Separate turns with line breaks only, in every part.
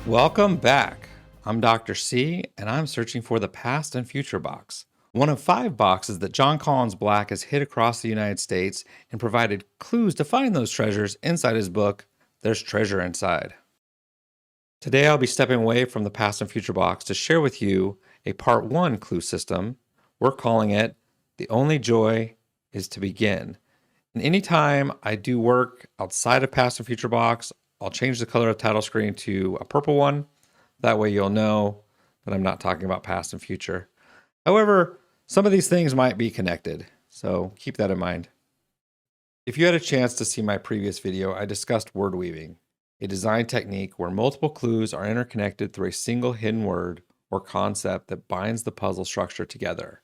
Welcome back. I'm Dr. C, and I'm searching for the past and future box. One of 5 boxes that John Collins Black has hid across the United States and provided clues to find those treasures inside his book, There's Treasure Inside. Today I'll be stepping away from the past and future box to share with you a part 1 clue system. We're calling it The Only Joy is to Begin. And anytime I do work outside of past and future box, I'll change the color of the title screen to a purple one. That way you'll know that I'm not talking about past and future. However, some of these things might be connected, so keep that in mind. If you had a chance to see my previous video, I discussed word weaving, a design technique where multiple clues are interconnected through a single hidden word or concept that binds the puzzle structure together.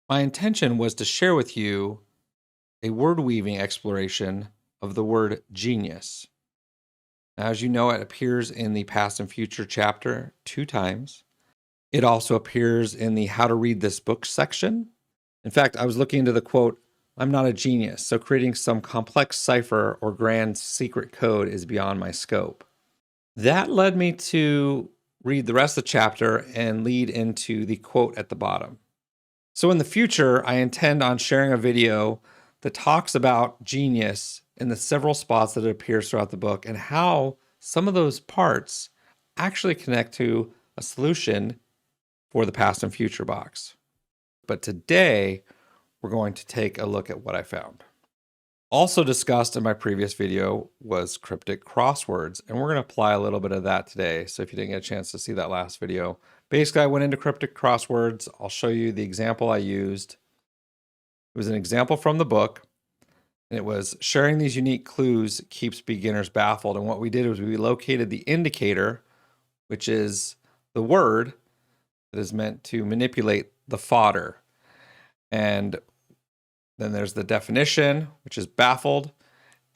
My intention was to share with you a word weaving exploration of the word genius. As you know, it appears in the past and future chapter 2 times. It also appears in the how to read this book section. In fact, I was looking into the quote, "I'm not a genius, so creating some complex cipher or grand secret code is beyond my scope." That led me to read the rest of the chapter and lead into the quote at the bottom. So in the future, I intend on sharing a video that talks about genius in the several spots that it appears throughout the book and how some of those parts actually connect to a solution for the past and future box. But today, we're going to take a look at what I found. Also discussed in my previous video was cryptic crosswords, and we're going to apply a little bit of that today. So if you didn't get a chance to see that last video, basically I went into cryptic crosswords. I'll show you the example I used. It was an example from the book. And it was sharing these unique clues keeps beginners baffled. And what we did was we located the indicator, which is the word that is meant to manipulate the fodder. And then there's the definition, which is baffled.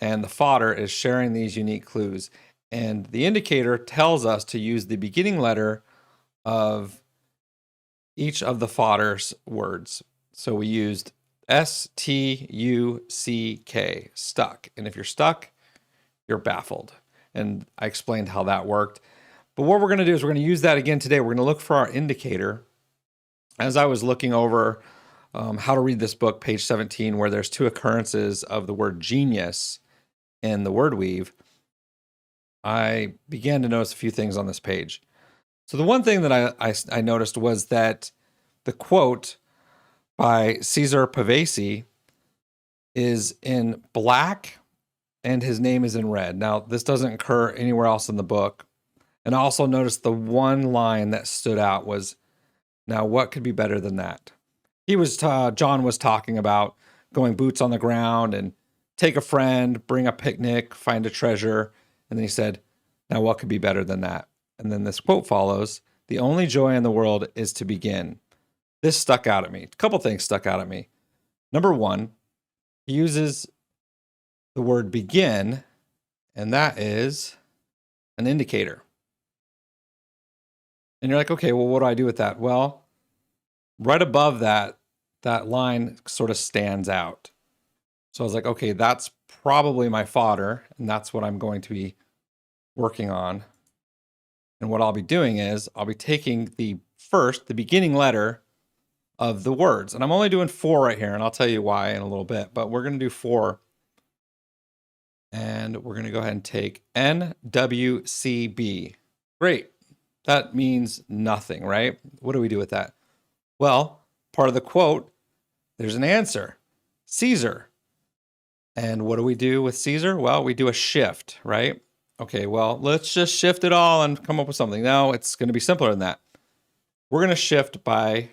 And the fodder is sharing these unique clues. And the indicator tells us to use the beginning letter of each of the fodder's words. So we used S-T-U-C-K, stuck. And if you're stuck, you're baffled. And I explained how that worked. But what we're going to do is we're going to use that again today. We're going to look for our indicator. As I was looking over how to read this book, page 17, where there's 2 occurrences of the word genius in the word weave, I began to notice a few things on this page. So the one thing that I noticed was that the quote by Cesar Pavese is in black and his name is in red. Now, this doesn't occur anywhere else in the book. And I also noticed the one line that stood out was, now what could be better than that? John was talking about going boots on the ground and take a friend, bring a picnic, find a treasure. And then he said, now what could be better than that? And then this quote follows, "The only joy in the world is to begin." This stuck out at me. A couple things stuck out at me. Number 1, he uses the word begin, and that is an indicator. And you're like, okay, well, what do I do with that? Well, right above that line sort of stands out. So I was like, okay, that's probably my fodder, and that's what I'm going to be working on. And what I'll be doing is I'll be taking the beginning letter of the words. And I'm only doing 4 right here, and I'll tell you why in a little bit, but we're going to do 4. And we're going to go ahead and take NWCB. Great. That means nothing, right? What do we do with that? Well, part of the quote, there's an answer, Caesar. And what do we do with Caesar? Well, we do a shift, right? Okay, well, let's just shift it all and come up with something. No, it's going to be simpler than that. We're going to shift by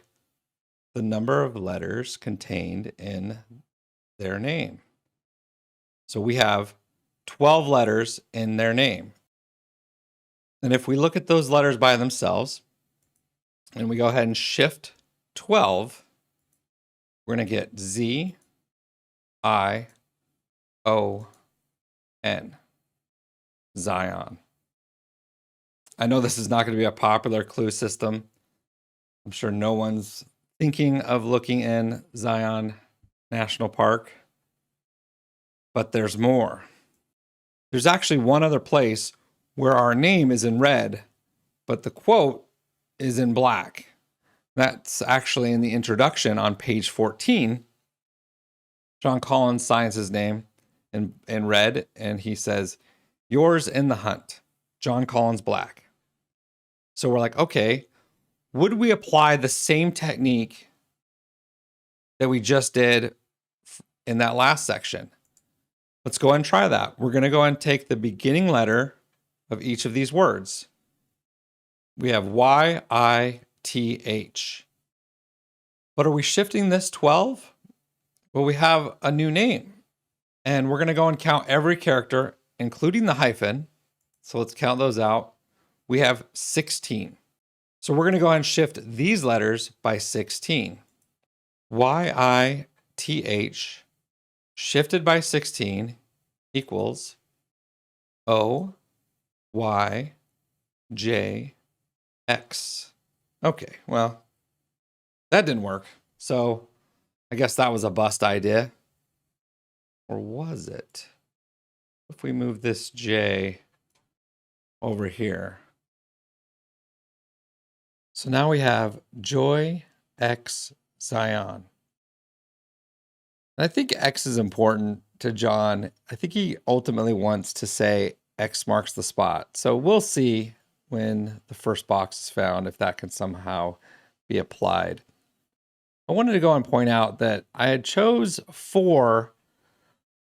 the number of letters contained in their name. So we have 12 letters in their name. And if we look at those letters by themselves, and we go ahead and shift 12, we're going to get Z-I-O-N, Zion. I know this is not going to be a popular clue system. I'm sure no one's thinking of looking in Zion National Park, but there's more. There's actually one other place where our name is in red, but the quote is in black. That's actually in the introduction on page 14. John Collins signs his name in red, and he says, "Yours in the hunt, John Collins Black." So we're like, okay, would we apply the same technique that we just did in that last section? Let's go ahead and try that. We're going to go ahead and take the beginning letter of each of these words. We have Y-I-T-H. But are we shifting this 12? Well, we have a new name. And we're going to go and count every character, including the hyphen. So let's count those out. We have 16. So we're going to go ahead and shift these letters by 16. Y-I-T-H shifted by 16 equals O-Y-J-X. Okay, well, that didn't work. So I guess that was a bust idea. Or was it? If we move this J over here. So now we have Joy X Zion. And I think X is important to John. I think he ultimately wants to say X marks the spot. So we'll see when the first box is found if that can somehow be applied. I wanted to go and point out that I had chose 4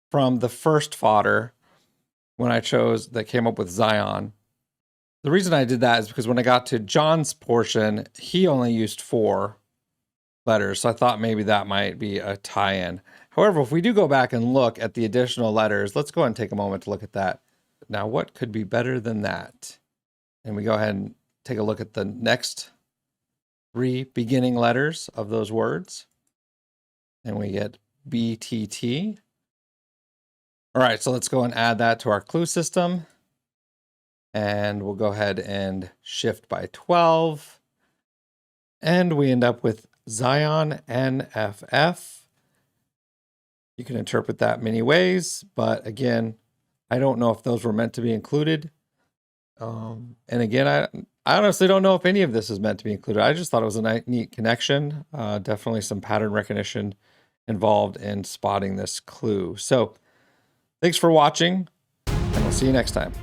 from the first fodder when I chose that came up with Zion. The reason I did that is because when I got to John's portion, he only used 4 letters. So I thought maybe that might be a tie-in. However, if we do go back and look at the additional letters, let's go ahead and take a moment to look at that. Now, what could be better than that? And we go ahead and take a look at the next 3 beginning letters of those words. And we get BTT. All right, so let's go and add that to our clue system. And we'll go ahead and shift by 12. And we end up with Zion NFF. You can interpret that many ways, but again, I don't know if those were meant to be included. And again, I honestly don't know if any of this is meant to be included. I just thought it was a neat connection. Definitely some pattern recognition involved in spotting this clue. So thanks for watching, and we'll see you next time.